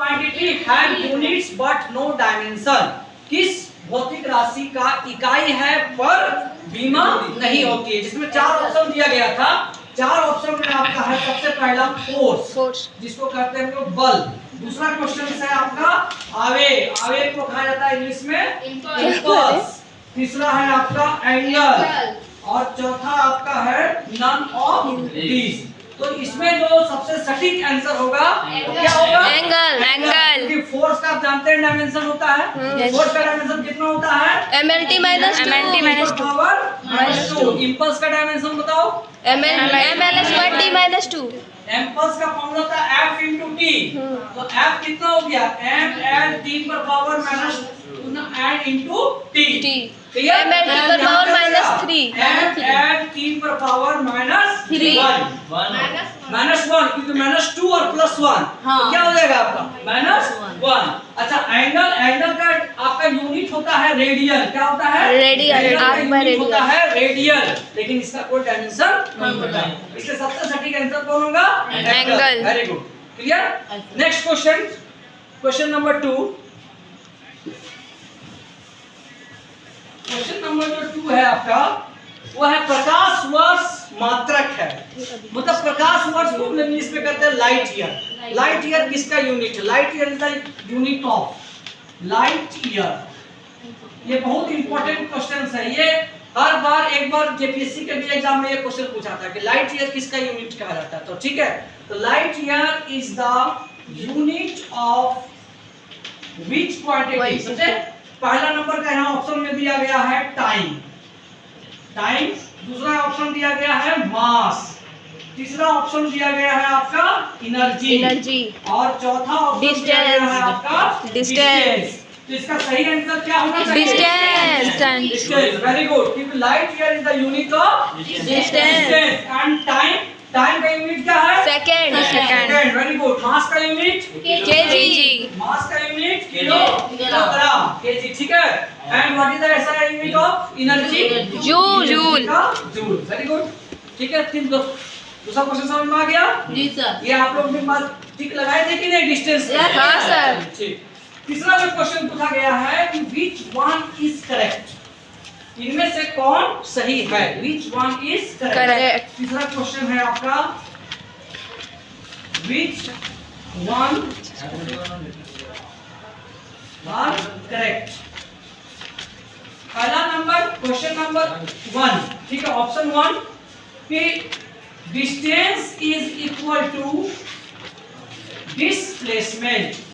Quantity have units but no dimension? किस भौतिक राशि का इकाई है पर बीमा नहीं होती है? जिसमें 4 ऑप्शन दिया गया था। 4 ऑप्शन में आपका है सबसे पहला फोर्स, जिसको कहते हैं हम लोग बल। दूसरा क्वेश्चन है आपका आवेग, आवेग को कहा जाता है इंग्लिश में इंपल्स। तीसरा है आपका एंगल और चौथा आपका है नन ऑफ दीज। तो इसमें जो सबसे सटीक आंसर होगा वो क्या होगा? एंगल। क्योंकि फोर्स का आप जानते हैं डायमेंशन होता है। फोर्स का डायमेंशन कितना होता है? MLT minus power -2। इंपल्स का डायमेंशन बताओ? MLS square T minus 2। Impulse का फॉर्मूला था F × T। तो F कितना हो गया? M L T पर power minus T। ML T पर पावर -3। M L T पर पावर -1 क्योंकि -2 और +1 तो क्या हो जाएगा आपका? -1। अच्छा एंगल का आपका यूनिट होता है रेडियन। क्या होता है? रेडियन। यूनिट होता है रेडियन, लेकिन इसका कोई डायमेंशन नहीं होता। इसलिए सबसे सटीक आंसर कौन होगा? Angle. Very good, clear. Next question number 2। Question number 2 है आपका, वो है प्रकाश वर्ष मात्रक है। मतलब प्रकाश वर्ष को हम इंग्लिश में कहते हैं लाइट ईयर। लाइट ईयर किसका यूनिट है? Light year is the unit of light year. ये बहुत इंपॉर्टेंट क्वेश्चन है। ये हर बार एक बार जेपीएससी के भी एग्जाम में ये क्वेश्चन पूछा था कि लाइट ईयर किसका यूनिट कहा जाता है। तो ठीक है, तो light year is the unit of which quantity? सबसे पहला नंबर का यहाँ ऑप्शन में दिया गया है टाइम। दूसरा ऑप्शन दिया गया है मास। तीसरा ऑप्शन दिया गया है आपका एनर्जी और चौथा ऑप्शन दिया गया है आपका डिस्टेंस। तो इसका सही आंसर क्या होना चाहिए? डिस्टेंस। वेरी गुड, क्योंकि light year is the unit of distance and time का यूनिट क्या है? सेकंड। Very good. मास का यूनिट केजी। मास का यूनिट किलोग्राम, केजी। ठीक है। एंड व्हाट इज द ऐसा unit of energy? Joule. Very good, ठीक है। दूसरा क्वेश्चन समझ में आ गया? जी सर। ये आप लोग भी बात ठीक लगाए थे कि नहीं? डिस्टेंस। हाँ सर। ठीक। तीसरा जो क्वेश्चन पूछा गया है कि which one is correct? इनमें से कौन सही है? Which one is correct? तीसरा क्वेश्चन है आपका which one are correct? पहला नंबर क्वेश्चन नंबर 1, ठीक है, ऑप्शन 1 कि distance is equal to displacement.